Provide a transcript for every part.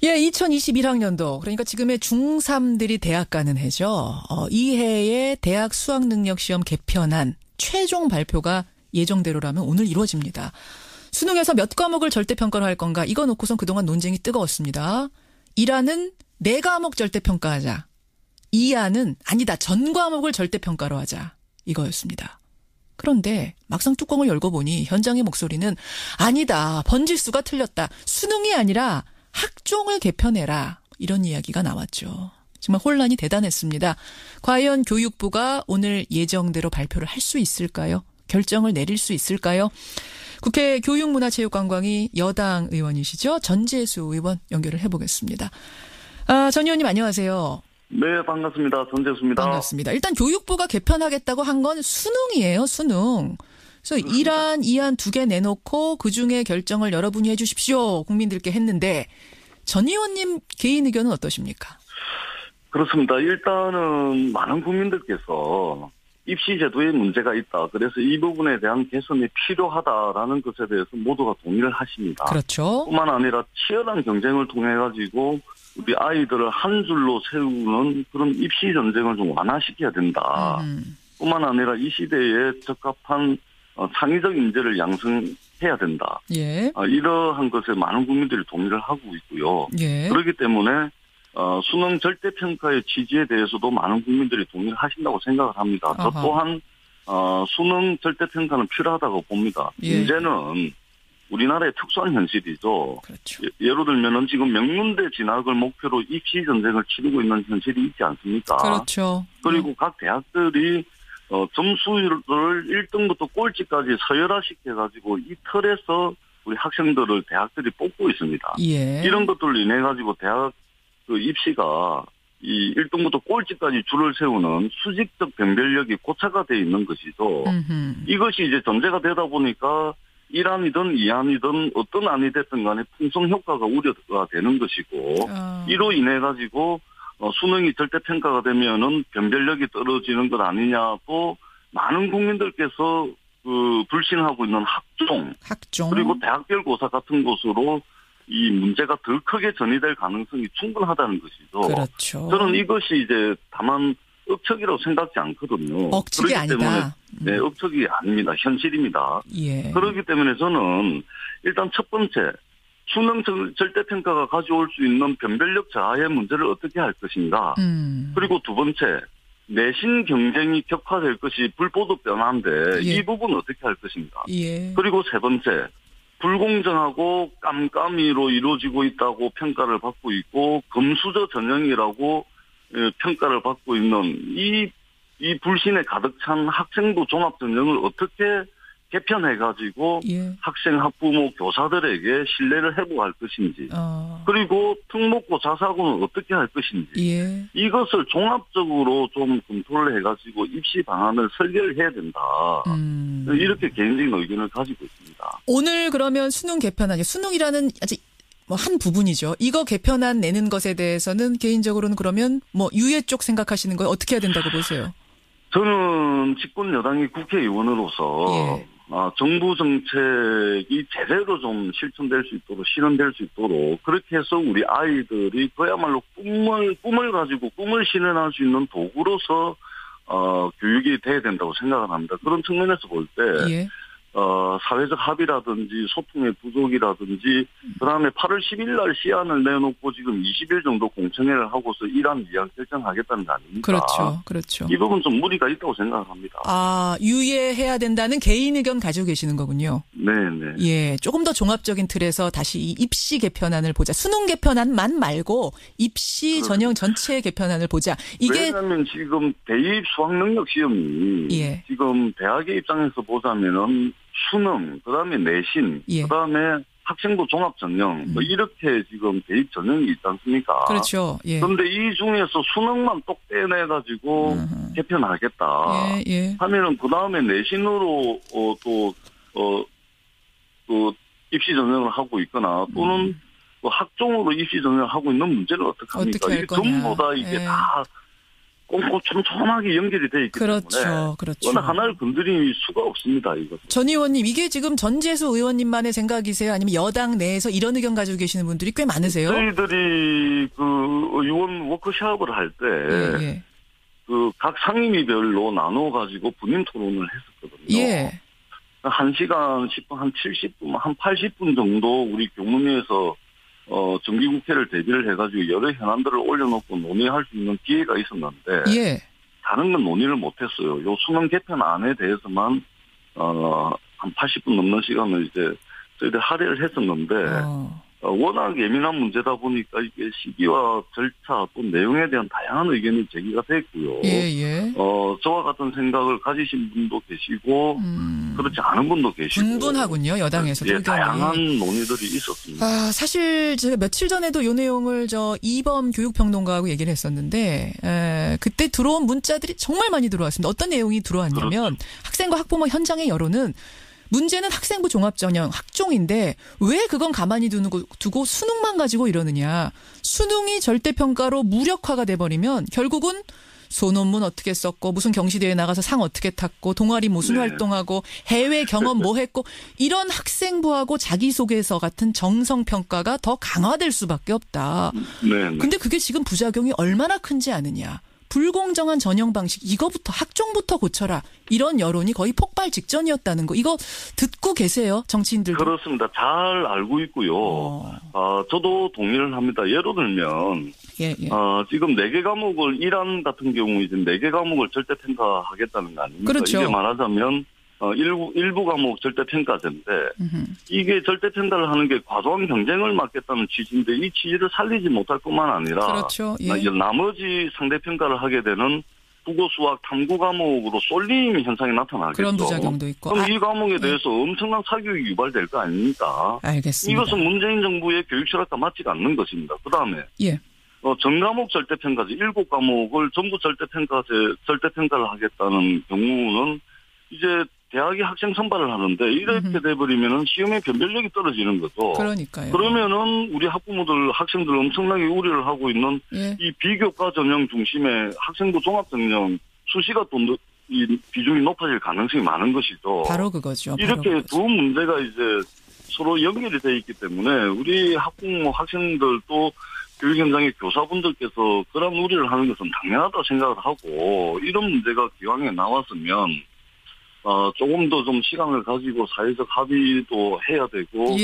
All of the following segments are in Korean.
예, 2021학년도 그러니까 지금의 중3들이 대학 가는 해죠. 이 해에 대학 수학능력시험 개편안 최종 발표가 예정대로라면 오늘 이루어집니다. 수능에서 몇 과목을 절대평가로 할 건가 이거 놓고선 그동안 논쟁이 뜨거웠습니다. 1안은 4과목 절대평가하자. 2안은 아니다 전 과목을 절대평가로 하자. 이거였습니다. 그런데 막상 뚜껑을 열고 보니 현장의 목소리는 아니다 번지수가 틀렸다. 수능이 아니라 학종을 개편해라. 이런 이야기가 나왔죠. 정말 혼란이 대단했습니다. 과연 교육부가 오늘 예정대로 발표를 할 수 있을까요? 결정을 내릴 수 있을까요? 국회 교육문화체육관광위 여당 의원이시죠? 전재수 의원 연결을 해보겠습니다. 전 의원님 안녕하세요. 네, 반갑습니다. 전재수입니다. 반갑습니다. 일단 교육부가 개편하겠다고 한 건 수능이에요. 수능. 그래서 1안, 2안 2개 내놓고 그중에 결정을 여러분이 해 주십시오. 국민들께 했는데 전 의원님 개인 의견은 어떠십니까? 그렇습니다. 일단은 많은 국민들께서 입시 제도에 문제가 있다. 그래서 이 부분에 대한 개선이 필요하다라는 것에 대해서 모두가 동의를 하십니다. 그렇죠. 뿐만 아니라 치열한 경쟁을 통해 가지고 우리 아이들을 한 줄로 세우는 그런 입시 전쟁을 좀 완화시켜야 된다. 뿐만 아니라 이 시대에 적합한 창의적 인재를 양성해야 된다. 예. 이러한 것에 많은 국민들이 동의를 하고 있고요. 예. 그렇기 때문에 수능 절대평가의 취지에 대해서도 많은 국민들이 동의를 하신다고 생각을 합니다. 아하. 저 또한 수능 절대평가는 필요하다고 봅니다. 예. 문제는 우리나라의 특수한 현실이죠. 그렇죠. 예를 들면은 지금 명문대 진학을 목표로 입시 전쟁을 치르고 있는 현실이 있지 않습니까? 그렇죠. 그리고 각 대학들이 점수를 1등부터 꼴찌까지 서열화시켜가지고 이 틀에서 우리 학생들을 대학들이 뽑고 있습니다. 예. 이런 것들을 인해 가지고 대학 그 입시가 이 1등부터 꼴찌까지 줄을 세우는 수직적 변별력이 고착화 되어 있는 것이죠. 이것이 이제 전제가 되다 보니까 1안이든 2안이든 어떤 안이 됐든 간에 풍성 효과가 우려가 되는 것이고 이로 인해 가지고 수능이 절대평가가 되면은 변별력이 떨어지는 것 아니냐 또 많은 국민들께서 불신하고 있는 학종 그리고 대학별 고사 같은 것으로 이 문제가 더 크게 전이될 가능성이 충분하다는 것이죠. 그렇죠. 저는 이것이 이제 다만 억척이라고 생각지 않거든요. 억측이 아니다. 네, 억척이 아닙니다. 현실입니다. 예. 그렇기 때문에 저는 일단 첫 번째 수능 절대평가가 가져올 수 있는 변별력 저하의 문제를 어떻게 할 것인가. 그리고 두 번째 내신 경쟁이 격화될 것이 불보듯 뻔한데 예. 이 부분 어떻게 할 것인가. 예. 그리고 세 번째 불공정하고 깜깜이로 이루어지고 있다고 평가를 받고 있고 금수저 전형이라고 평가를 받고 있는 이 불신에 가득 찬 학생부 종합 전형을 어떻게 개편해가지고 예. 학생, 학부모, 교사들에게 신뢰를 회복할 것인지 그리고 특목고 자사고는 어떻게 할 것인지 예. 이것을 종합적으로 좀 검토를 해가지고 입시 방안을 설계를 해야 된다. 이렇게 개인적인 의견을 가지고 있습니다. 오늘 그러면 수능 개편안이 수능이라는 아직 한 부분이죠. 이거 개편안 내는 것에 대해서는 개인적으로는 그러면 유예 쪽 생각하시는 거예요? 어떻게 해야 된다고 보세요? 저는 집권 여당의 국회의원으로서 예. 정부 정책이 제대로 좀 실천될 수 있도록 실현될 수 있도록 그렇게 해서 우리 아이들이 그야말로 꿈을 가지고 꿈을 실현할 수 있는 도구로서 교육이 돼야 된다고 생각을 합니다. 그런 측면에서 볼 때 예. 사회적 합의라든지 소통의 부족이라든지 그다음에 8월 10일 날 시안을 내놓고 지금 20일 정도 공청회를 하고서 1안, 2안 결정하겠다는 거 아닙니까? 그렇죠. 그렇죠. 이 부분 좀 무리가 있다고 생각을 합니다. 유예해야 된다는 개인 의견 가지고 계시는 거군요. 네네. 예, 조금 더 종합적인 틀에서 다시 이 입시 개편안을 보자. 수능 개편안만 말고 입시 전형 전체 개편안을 보자. 왜냐하면 지금 대입 수학능력 시험이 예. 지금 대학의 입장에서 보자면은 수능, 그다음에 내신, 예. 그다음에 학생부 종합 전형 이렇게 지금 대입 전형이 있지 않습니까? 그렇죠. 예. 그런데 이 중에서 수능만 똑 떼내가지고 개편하겠다. 예, 예. 하면은 그 다음에 내신으로 또 입시 전형을 하고 있거나 또는 학종으로 입시 전형을 하고 있는 문제를 어떻게 합니까? 어떻게 할 이게 거냐. 전부 다 이게 예. 다 촘촘하게 연결이 돼 있기 때문에 그렇죠. 어느 하나를 건드릴 수가 없습니다. 이거. 전 의원님, 이게 지금 전재수 의원님만의 생각이세요? 아니면 여당 내에서 이런 의견 가지고 계시는 분들이 꽤 많으세요? 저희들이 그 의원 워크숍을 할 때 그 각 상임위별로 나눠 가지고 분임 토론을 했었거든요. 예. 1시간 10분, 한 70분, 한 80분 정도 우리 교문위에서 정기국회를 대비를 해가지고 여러 현안들을 올려놓고 논의할 수 있는 기회가 있었는데 다른 건 논의를 못했어요. 요 수능 개편안에 대해서만 한 80분 넘는 시간을 이제 저희들 할애를 했었는데 워낙 예민한 문제다 보니까 이게 시기와 절차 또 내용에 대한 다양한 의견이 제기가 됐고요. 저와 같은 생각을 가지신 분도 계시고 그렇지 않은 분도 계시고 분분하군요. 여당에서도. 다양한 논의들이 있었습니다. 사실 제가 며칠 전에도 이 내용을 이범 교육평론가하고 얘기를 했었는데 그때 들어온 문자들이 정말 많이 들어왔습니다. 어떤 내용이 들어왔냐면 학생과 학부모 현장의 여론은 문제는 학생부 종합전형 학종인데 왜 그건 가만히 두고 수능만 가지고 이러느냐. 수능이 절대평가로 무력화가 돼버리면 결국은 소논문 어떻게 썼고 무슨 경시대회 나가서 상 어떻게 탔고 동아리 무슨 활동하고 해외 경험 뭐 했고 이런 학생부하고 자기소개서 같은 정성평가가 더 강화될 수밖에 없다. 근데 그게 지금 부작용이 얼마나 큰지 아느냐. 불공정한 전형 방식 이거부터 학종부터 고쳐라. 이런 여론이 거의 폭발 직전이었다는 거. 이거 듣고 계세요? 정치인들도. 그렇습니다. 잘 알고 있고요. 저도 동의를 합니다. 예를 들면 지금 4개 과목을 이란 같은 경우 이제 4개 과목을 절대 평가하겠다는 거 아닙니까? 그렇죠. 이게 말하자면 일부 과목 절대평가제인데 이게 절대평가를 하는 게 과도한 경쟁을 막겠다는 취지인데 이 취지를 살리지 못할 뿐만 아니라 그렇죠. 나머지 상대평가를 하게 되는 국어, 수학, 탐구 과목으로 쏠림 현상이 나타나겠죠. 그런 부작용도 있고. 그럼 이 과목에 대해서 엄청난 사교육이 유발될 거 아닙니까? 알겠습니다. 이것은 문재인 정부의 교육 철학과 맞지가 않는 것입니다. 그다음에 전 과목 절대평가제 7과목을 전부 절대평가를 하겠다는 경우는 이제 대학이 학생 선발을 하는데 이렇게 돼버리면은 시험의 변별력이 떨어지는 거죠. 그러니까요. 그러면은 우리 학부모들, 학생들 엄청나게 우려를 하고 있는 이 비교과 전형 중심의 학생부 종합전형 수시가 또 이 비중이 높아질 가능성이 많은 것이죠. 바로 그거죠. 이렇게 두 문제가 이제 서로 연결이 돼 있기 때문에 우리 학부모, 학생들 또 교육 현장의 교사분들께서 그런 우려를 하는 것은 당연하다고 생각을 하고 이런 문제가 기왕에 나왔으면 조금 더 좀 시간을 가지고 사회적 합의도 해야 되고,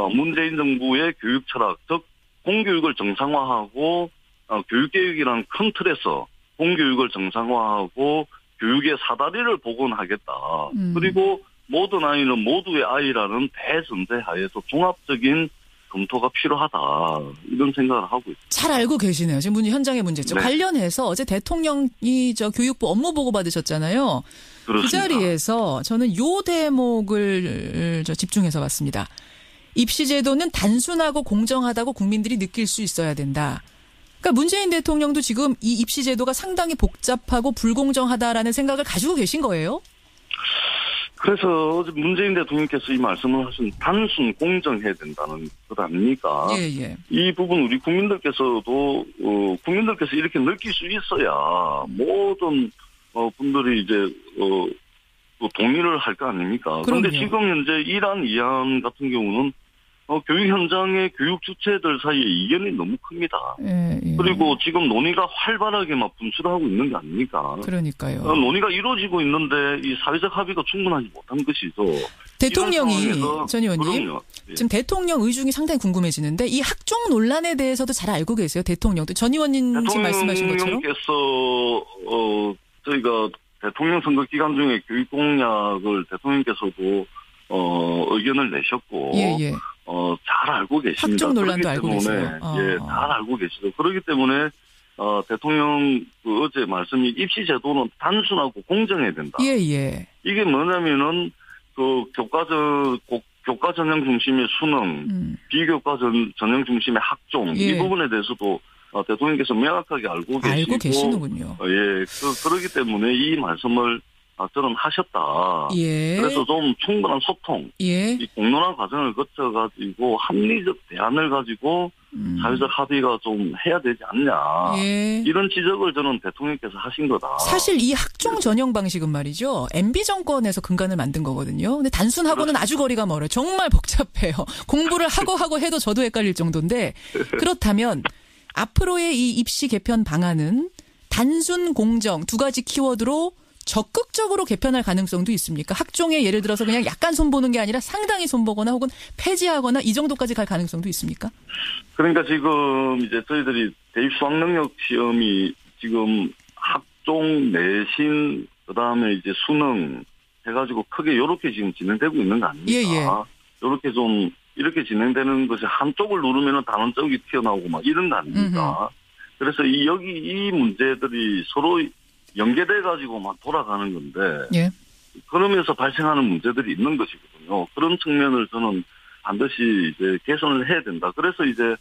문재인 정부의 교육 철학, 즉, 공교육을 정상화하고, 교육개혁이라는 큰 틀에서 공교육을 정상화하고, 교육의 사다리를 복원하겠다. 그리고 모든 아이는 모두의 아이라는 대전제 하에서 종합적인 검토가 필요하다. 이런 생각을 하고 있습니다. 잘 알고 계시네요. 지금 현장의 문제점. 관련해서 어제 대통령이 교육부 업무 보고 받으셨잖아요. 그렇습니다. 그 자리에서 저는 요 대목을 집중해서 봤습니다. 입시 제도는 단순하고 공정하다고 국민들이 느낄 수 있어야 된다. 그러니까 문재인 대통령도 지금 이 입시 제도가 상당히 복잡하고 불공정하다라는 생각을 가지고 계신 거예요? 그래서 문재인 대통령께서 이 말씀을 하신 단순 공정해야 된다는 것 아닙니까? 이 부분 우리 국민들께서도 국민들께서 이렇게 느낄 수 있어야 모든 분들이 이제 동의를 할 거 아닙니까? 그런데 지금 현재 이란 이안 같은 경우는 교육 현장의 교육 주체들 사이에 이견이 너무 큽니다. 그리고 지금 논의가 활발하게 막 분출하고 있는 게 아닙니까? 그러니까요. 논의가 이루어지고 있는데 이 사회적 합의가 충분하지 못한 것이죠. 대통령이 전 의원님 지금 대통령 의중이 상당히 궁금해지는데 이 학종 논란에 대해서도 잘 알고 계세요. 대통령도 전 의원님 지금 말씀하신 것처럼. 대통령께서 저희가 대통령 선거 기간 중에 교육 공약을 대통령께서도 의견을 내셨고 잘 알고 계십니다. 학종 논란도 알고 계세요. 잘 알고 계시죠. 그렇기 때문에 대통령 어제 말씀이 입시 제도는 단순하고 공정해야 된다. 이게 뭐냐면은 교과 전형 중심의 수능, 비교과 전형 중심의 학종 이 부분에 대해서도 대통령께서 명확하게 알고 계시는군요. 그렇기 때문에 이 말씀을 저는 하셨다. 예. 그래서 좀 충분한 소통, 예. 이 공론화 과정을 거쳐가지고 합리적 대안을 가지고 사회적 합의가 좀 해야 되지 않냐. 예. 이런 지적을 저는 대통령께서 하신 거다. 사실 이 학종 전형 방식은 말이죠. MB 정권에서 근간을 만든 거거든요. 근데 단순하고는 아주 거리가 멀어요. 정말 복잡해요. 공부를 하고 해도 저도 헷갈릴 정도인데 그렇다면 앞으로의 이 입시 개편 방안은 단순 공정 두 가지 키워드로 적극적으로 개편할 가능성도 있습니까? 학종에 예를 들어서 그냥 약간 손보는 게 아니라 상당히 손보거나 혹은 폐지하거나 이 정도까지 갈 가능성도 있습니까? 그러니까 지금 이제 저희들이 대입 수학 능력 시험이 지금 학종, 내신, 그다음에 이제 수능 해가지고 크게 요렇게 지금 진행되고 있는 거 아닙니까? 예. 요렇게 좀 이렇게 진행되는 것이 한쪽을 누르면은 다른 쪽이 튀어나오고 막 이런 거 아닙니까? 그래서 이 문제들이 서로 연계돼 가지고 막 돌아가는 건데, 예. 그러면서 발생하는 문제들이 있는 것이거든요. 그런 측면을 저는 반드시 이제 개선을 해야 된다. 그래서 이제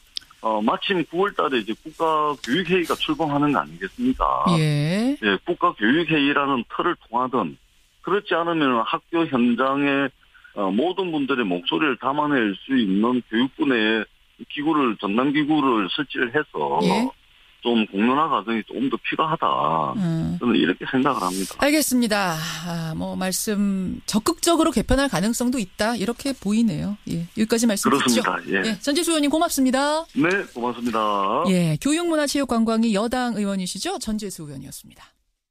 마침 9월달에 이제 국가교육회의가 출범하는 거 아니겠습니까? 예. 예, 국가교육회의라는 틀을 통하든 그렇지 않으면 학교 현장에 모든 분들의 목소리를 담아낼 수 있는 교육부 내에 전담 기구를 설치를 해서. 예. 좀 공론화 과정이 조금 더 필요하다. 저는 이렇게 생각을 합니다. 알겠습니다. 말씀 적극적으로 개편할 가능성도 있다. 이렇게 보이네요. 예. 여기까지 말씀 듣죠. 그렇습니다. 예. 예. 전재수 의원님 고맙습니다. 네, 고맙습니다. 예. 교육문화체육관광위 여당 의원이시죠? 전재수 의원이었습니다.